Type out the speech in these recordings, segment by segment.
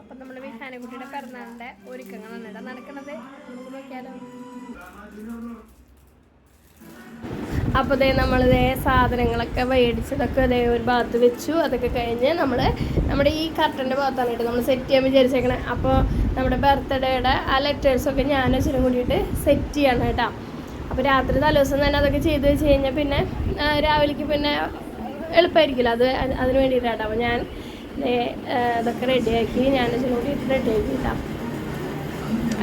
അപ്പൊ നമ്മള് വിഹാനക്കുട്ടിയുടെ പിറന്നാളിന്റെ ഒരുക്കങ്ങളാണ് ഇവിടെ നടക്കുന്നത്. നമുക്ക് നോക്കിയാലോ. അപ്പോൾ ദേ നമ്മളിതേ സാധനങ്ങളൊക്കെ മേടിച്ചതൊക്കെ അതേ ഒരു ഭാഗത്ത് വെച്ചു. അതൊക്കെ കഴിഞ്ഞ് നമ്മുടെ ഈ കർട്ടൻ്റെ ഭാഗത്താണ് കേട്ടോ നമ്മൾ സെറ്റ് ചെയ്യാൻ വിചാരിച്ചേക്കണേ. അപ്പോൾ നമ്മുടെ ബർത്ത്ഡേയുടെ ആ ലെറ്റേഴ്സൊക്കെ ഞാൻ അച്ഛനും കൂടിയിട്ട് സെറ്റ് ചെയ്യണം കേട്ടോ. അപ്പോൾ രാത്രി തലേദിവസം തന്നെ അതൊക്കെ ചെയ്ത് വെച്ച് കഴിഞ്ഞാൽ പിന്നെ രാവിലേക്ക് പിന്നെ എളുപ്പമായിരിക്കില്ല. അതിന് വേണ്ടിയിട്ടാണ്. അപ്പോൾ ഞാൻ ഇതൊക്കെ റെഡിയാക്കി ഞാൻ അച്ഛനും കൂടിയിട്ട് റെഡിയാക്കി കേട്ടോ.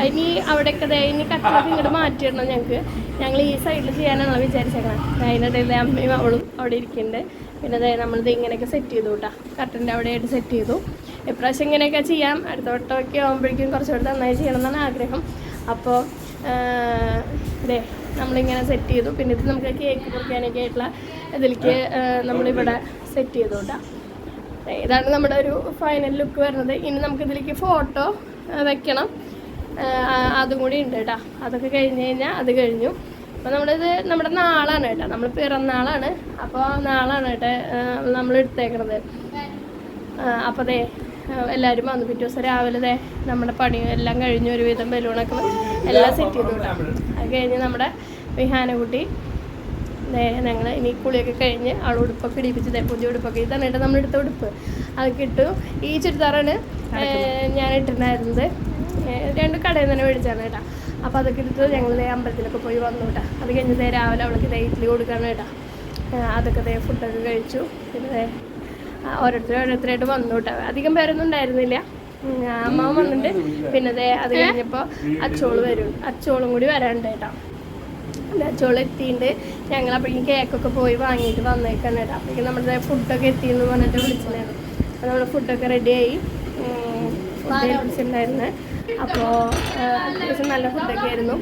ഇനി അവിടെയൊക്കെ ഇനി കട്ടൊക്കെ ഇങ്ങോട്ട് മാറ്റിയിടണം ഞങ്ങൾ ഈ സൈഡിൽ ചെയ്യാനാണല്ലോ വിചാരിച്ചേക്കണം. അതിനിടയിൽ അമ്മയും അവളും അവിടെ ഇരിക്കുന്നുണ്ട്. പിന്നെ അതായത് നമ്മളിത് ഇങ്ങനെയൊക്കെ സെറ്റ് ചെയ്തു കേട്ടോ. കട്ടൻ്റെ അവിടെയായിട്ട് സെറ്റ് ചെയ്തു. ഇപ്രാവശ്യം ഇങ്ങനെയൊക്കെ ചെയ്യാം. അടുത്ത വട്ടമൊക്കെ ആകുമ്പോഴേക്കും കുറച്ചുകൂടി നന്നായി ചെയ്യണം എന്നാണ് ആഗ്രഹം. അപ്പോൾ ഇതേ നമ്മളിങ്ങനെ സെറ്റ് ചെയ്തു. പിന്നെ ഇത് നമുക്ക് കേക്ക് മുറിക്കാനൊക്കെ ആയിട്ടുള്ള ഇതിലേക്ക് നമ്മളിവിടെ സെറ്റ് ചെയ്തു കേട്ടോ. ഇതാണ് നമ്മുടെ ഒരു ഫൈനൽ ലുക്ക് വരുന്നത്. ഇനി നമുക്കിതിലേക്ക് ഫോട്ടോ വെക്കണം. അതും കൂടി ഉണ്ട് കേട്ടോ. അതൊക്കെ കഴിഞ്ഞ് കഴിഞ്ഞാൽ അത് കഴിഞ്ഞു. അപ്പോൾ നമ്മുടെ നാളാണ് കേട്ടോ. നമ്മൾ പിറന്നാളാണ്. അപ്പോൾ നാളാണ് കേട്ടോ നമ്മൾ എടുത്തേക്കണത്. അപ്പോൾ അതെ എല്ലാവരും വന്നു. പിറ്റേ ദിവസം രാവിലെ നമ്മുടെ പണി എല്ലാം കഴിഞ്ഞു. ഒരുവിധം ബലൂണൊക്കെ എല്ലാം സെറ്റ് ചെയ്തു കേട്ടോ. അത് കഴിഞ്ഞ് നമ്മുടെ വിഹാനക്കുട്ടി ഞങ്ങൾ ഇനി കുളിയൊക്കെ കഴിഞ്ഞ് അവൾ ഉടുപ്പൊക്കെ ഇടിപ്പിച്ചത് പുതിയ ഉടുപ്പൊക്കെ ഇതാണ് കേട്ടോ നമ്മളെടുത്ത ഉടുപ്പ്. അതൊക്കെ ഇട്ടു. ഈ ചുരിദാറാണ് ഞാൻ ഇട്ടിട്ടുണ്ടായിരുന്നത്. 2 കടയിൽ നിന്ന് തന്നെ മേടിച്ചാണ് കേട്ടോ. അപ്പോൾ അതൊക്കെ എടുത്ത് ഞങ്ങൾ അമ്പലത്തിലൊക്കെ പോയി വന്നു കേട്ടോ. അത് കഴിഞ്ഞ് രാവിലെ അവൾക്ക് ഇഡ്ഡലി കൊടുക്കാണ് കേട്ടോ. അതൊക്കെ ഫുഡൊക്കെ കഴിച്ചു. പിന്നെ ഓരോരുത്തരായിട്ട് വന്നു കേട്ടോ. അധികം പേരൊന്നും ഉണ്ടായിരുന്നില്ല. അമ്മ വന്നിട്ട് പിന്നെ അത് കഴിഞ്ഞപ്പോൾ അച്ചോളും കൂടി വരാനുണ്ട് കേട്ടോ. അച്ചോളം എത്തിയിട്ടുണ്ട്. ഞങ്ങൾ അപ്പോഴേക്കും കേക്കൊക്കെ പോയി വാങ്ങിയിട്ട് വന്നേക്കാണ് കേട്ടോ. അപ്പോഴേക്കും നമ്മുടെ ഫുഡൊക്കെ എത്തിയെന്ന് പറഞ്ഞിട്ട് വിളിച്ചിട്ടുണ്ടായിരുന്നു. അപ്പോൾ നമ്മൾ ഫുഡൊക്കെ റെഡിയായി വിളിച്ചിട്ടുണ്ടായിരുന്നു. അപ്പോൾ അത്യാവശ്യം നല്ല ഫുഡൊക്കെ ആയിരുന്നു.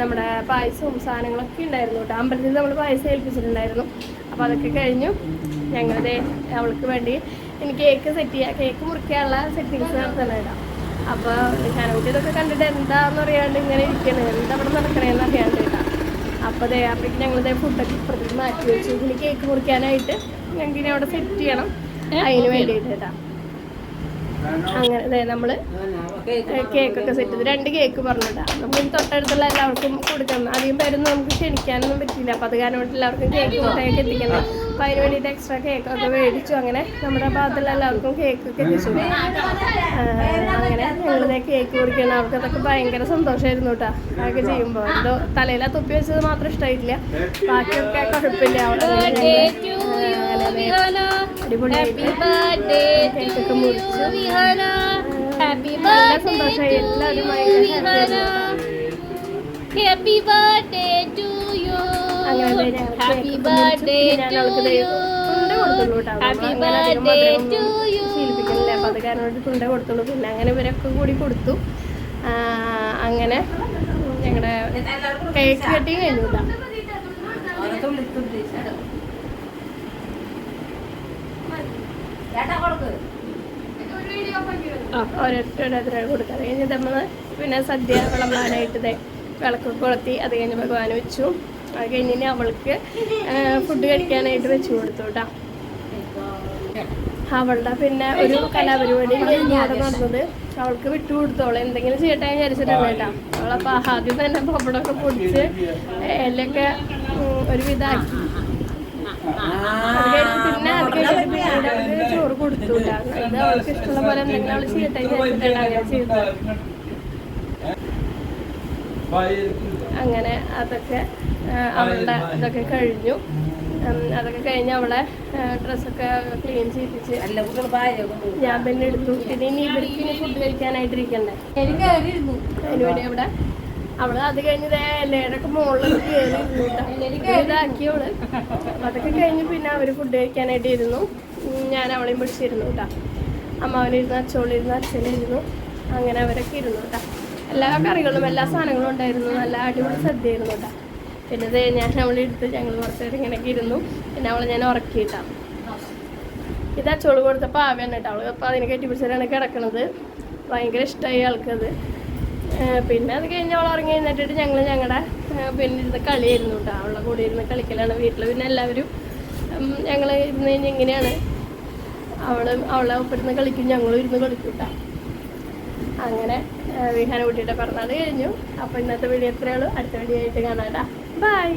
നമ്മുടെ പായസവും സാധനങ്ങളൊക്കെ ഉണ്ടായിരുന്നു കേട്ടോ. അമ്പലത്തിൽ നമ്മൾ പായസം ഏൽപ്പിച്ചിട്ടുണ്ടായിരുന്നു. അപ്പോൾ അതൊക്കെ കഴിഞ്ഞു. ഞങ്ങളുടെ അവൾക്ക് വേണ്ടി എനിക്ക് കേക്ക് സെറ്റ് ചെയ്യാം, കേക്ക് മുറിക്കാനുള്ള സെറ്റിങ്സ് നടത്തണം കേട്ടോ. അപ്പോൾ വിഹാനക്കുട്ടി ഇതൊക്കെ കണ്ടിട്ട് എന്താണെന്ന് അറിയാണ്ട് ഇങ്ങനെ ഇരിക്കണം, എന്താ അവിടെ നടക്കണേന്ന് അറിയാണ്ട് കേട്ടോ. അപ്പോൾ അപ്പോഴേക്കും ഞങ്ങളുടെ ഫുഡൊക്കെ ഇപ്പുറത്തേക്ക് മാറ്റി വെച്ചു. ഇനി കേക്ക് മുറിക്കാനായിട്ട് ഞങ്ങൾക്ക് ഇനി അവിടെ സെറ്റ് ചെയ്യണം. അതിന് വേണ്ടിയിട്ട് കേട്ടോ. അങ്ങനെ നമ്മൾ കേക്കൊക്കെ സെറ്റ് ചെയ്ത് 2 കേക്ക് പറഞ്ഞിട്ടാ. നമുക്ക് തൊട്ടടുത്തുള്ള എല്ലാവർക്കും കൊടുക്കണം. അധികം പേരൊന്നും നമുക്ക് ക്ഷണിക്കാനൊന്നും പറ്റില്ല. അപ്പോൾ അത് കാരണം എല്ലാവർക്കും കേക്ക് മുട്ടയൊക്കെ എത്തിക്കണം. അപ്പോൾ അതിന് വേണ്ടിയിട്ട് എക്സ്ട്രാ കേക്കൊക്കെ മേടിച്ചു. അങ്ങനെ നമ്മുടെ ഭാഗത്തുള്ള എല്ലാവർക്കും കേക്കൊക്കെ എത്തിച്ചു. അങ്ങനെ ഞങ്ങളിതേ കേക്ക് മുറിക്കണം. അവർക്ക് അതൊക്കെ ഭയങ്കര സന്തോഷമായിരുന്നു കേട്ടോ. അതൊക്കെ ചെയ്യുമ്പോൾ എന്തോ തലയിൽ ആ തൊപ്പി വെച്ചത് മാത്രം ഇഷ്ടമായിട്ടില്ല. ബാക്കിയൊക്കെ കുഴപ്പമില്ല. കേക്കൊക്കെ മുറിച്ചു. നല്ല സന്തോഷമായി. എല്ലാവരും ശീലിപ്പിക്കുന്നില്ല. അപ്പൊ അത് കാരണം തുണ്ട കൊടുത്തുള്ളൂ. പിന്നെ അങ്ങനെ ഇവരൊക്കെ കൂടി കൊടുത്തു. അങ്ങനെ ഞങ്ങളുടെ കേക്ക് കെട്ടി കഴിഞ്ഞു കേട്ടോ. ഓരോരുത്തരോരോരുത്തര കൊടുക്കാം. അത് കഴിഞ്ഞ് നമ്മൾ പിന്നെ സദ്യ വിളമ്പാനായിട്ട് വിളക്കൊക്കെ കൊളുത്തി അത് കഴിഞ്ഞ് ഭഗവാൻ വെച്ചു. അത് കഴിഞ്ഞ് അവൾക്ക് ഫുഡ് കഴിക്കാനായിട്ട് വെച്ച് കൊടുത്തു കേട്ടോ. അവളുടെ പിന്നെ ഒരു കലാപരിപാടി അവിടെ നടന്നത് അവൾക്ക് വിട്ടുകൊടുത്തോളൂ. എന്തെങ്കിലും ചെയ്യട്ടെ വിചാരിച്ചിട്ടാണ് കേട്ടോ. അവളപ്പോൾ ആദ്യം തന്നെ പപ്പടമൊക്കെ പൊടിച്ച് എല്ലൊക്കെ ഒരു വിധാക്കി. പിന്നെ അത് കഴിഞ്ഞിട്ട് പിന്നീട് അവൾക്ക് ചോറ് കൊടുത്തു. ഇത് അവൾക്ക് ഇഷ്ടമുള്ള പോലെ എന്തെങ്കിലും അവൾ ചെയ്യട്ടെ വിചാരിച്ചിട്ടാണ് അങ്ങനെ ചെയ്തത്. അങ്ങനെ അതൊക്കെ അവളുടെ ഇതൊക്കെ കഴിഞ്ഞു. അതൊക്കെ കഴിഞ്ഞ് അവളെ ഡ്രസ്സൊക്കെ ക്ലീൻ ചെയ്യിപ്പിച്ച് ഞാൻ പിന്നെ എടുത്തു. പിന്നെ ഇനി ഇവർക്ക് ഇനി ഫുഡ് കഴിക്കാനായിട്ടിരിക്കണ്ടേ. അതിനുവേണ്ടി അവിടെ അവള് അത് കഴിഞ്ഞ് എല്ലാവരുടെയൊക്കെ മുകളിൽ കയറി ഇതാക്കിയവള്. അതൊക്കെ കഴിഞ്ഞ് പിന്നെ അവര് ഫുഡ് കഴിക്കാനായിട്ട് ഇരുന്നു. ഞാൻ അവളെയും പിടിച്ചിരുന്നു കേട്ടോ. അമ്മാവനിരുന്നു, അച്ചോളിരുന്നു, അച്ഛനിരുന്നു. അങ്ങനെ അവരൊക്കെ ഇരുന്നു കേട്ടോ. എല്ലാ കറികളും എല്ലാ സാധനങ്ങളും ഉണ്ടായിരുന്നു. നല്ല അടിപൊളി സദ്യയായിരുന്നു കേട്ടോ. പിന്നെ ഞാൻ അവളെടുത്ത് ഞങ്ങൾ കുറച്ച് നേരം ഇങ്ങനെയൊക്കെ ഇരുന്നു. പിന്നെ അവളെ ഞാൻ ഉറക്കിയിട്ടാണ്. ഇത് അച്ചോള് കൊടുത്ത പാവയാണ് കേട്ടോ. അവള് അപ്പോൾ അതിനെ കെട്ടി പിടിച്ചാണ് കിടക്കണത്. ഭയങ്കര ഇഷ്ടമായി ആൾക്കത്. പിന്നെ അത് കഴിഞ്ഞ് അവൾ ഇറങ്ങി കഴിഞ്ഞിട്ട് ഞങ്ങളുടെ പിന്നെ ഇരുന്ന് കളിയായിരുന്നു കേട്ടോ. അവളുടെ കൂടെ ഇരുന്ന് കളിക്കലാണ് വീട്ടിൽ. പിന്നെ എല്ലാവരും ഞങ്ങൾ ഇരുന്ന് കഴിഞ്ഞ് ഇങ്ങനെയാണ് അവളെ ഒപ്പിരുന്ന് കളിക്കും, ഞങ്ങളും ഇരുന്ന് കളിക്കും കേട്ടോ. അങ്ങനെ വിഹാന കുട്ടിയുടെ പിറന്നാൾ കഴിഞ്ഞു. അപ്പോൾ ഇന്നത്തെ വീഡിയോ എത്രയുള്ളൂ, അടുത്ത വീഡിയോ ആയിട്ട് കാണാം. ബൈ.